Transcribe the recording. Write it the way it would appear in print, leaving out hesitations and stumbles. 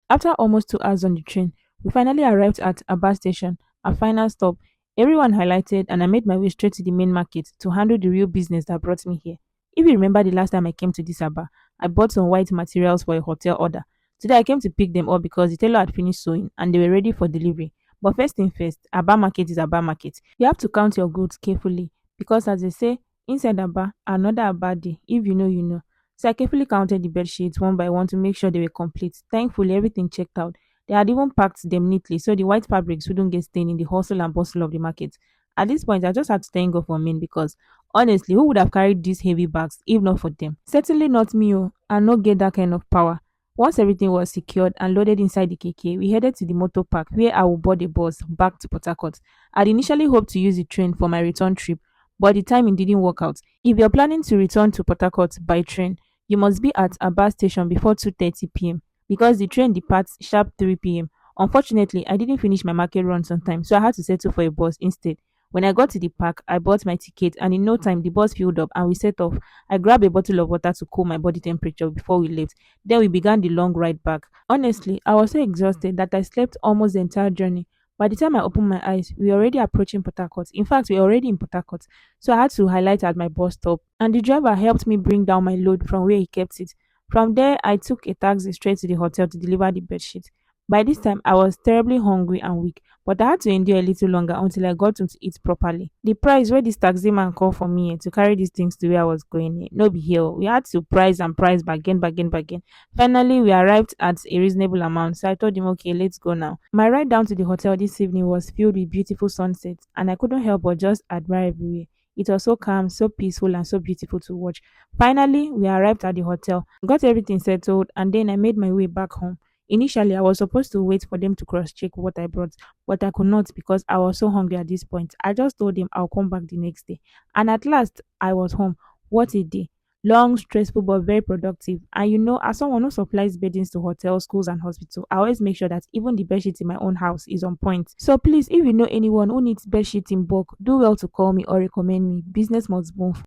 After almost 2 hours on the train, we finally arrived at Aba station, our final stop. Everyone highlighted, and I made my way straight to the main market to handle the real business that brought me here. If you remember the last time I came to this Aba, I bought some white materials for a hotel order. Today I came to pick them up because the tailor had finished sewing and they were ready for delivery. But first thing first, Aba market is Aba market. You have to count your goods carefully because, as they say, inside Aba, another Aba day. If you know, you know. So I carefully counted the bed sheets one by one to make sure they were complete. Thankfully, everything checked out. They had even packed them neatly so the white fabrics wouldn't get stained in the hustle and bustle of the market. At this point, I just had to thank God for men because honestly, who would have carried these heavy bags if not for them? Certainly not me, oh, and not get that kind of power. Once everything was secured and loaded inside the KK, we headed to the motor park where I would board the bus back to Port Harcourt. I'd initially hoped to use the train for my return trip, but the timing didn't work out. If you're planning to return to Port Harcourt by train, you must be at a bus station before 2:30 p.m. because the train departs sharp 3 p.m. Unfortunately, I didn't finish my market runs on time, so I had to settle for a bus instead. When I got to the park, I bought my ticket, and in no time, the bus filled up and we set off. I grabbed a bottle of water to cool my body temperature before we left. Then we began the long ride back. Honestly, I was so exhausted that I slept almost the entire journey. By the time I opened my eyes, we were already approaching Port Harcourt. In fact, we were already in Port Harcourt. So I had to highlight at my bus stop, and the driver helped me bring down my load from where he kept it. From there, I took a taxi straight to the hotel to deliver the bedsheet. By this time, I was terribly hungry and weak, but I had to endure a little longer until I got home to eat properly. The price where this taxi man called for me to carry these things to where I was going, no be here. We had to price and price bargain, bargain, bargain. Finally, we arrived at a reasonable amount, so I told him, okay, let's go now. My ride down to the hotel this evening was filled with beautiful sunsets, and I couldn't help but just admire everywhere. It was so calm, so peaceful, and so beautiful to watch. Finally, we arrived at the hotel, got everything settled, and then I made my way back home. Initially, I was supposed to wait for them to cross check what I brought, but I could not because I was so hungry at this point. I just told them I'll come back the next day. And at last, I was home. What a day! Long, stressful, but very productive. And as someone who supplies beddings to hotels, schools, and hospitals, I always make sure that even the bedsheet in my own house is on point. So please, if you know anyone who needs bedsheet in bulk, do well to call me or recommend me. Business must move.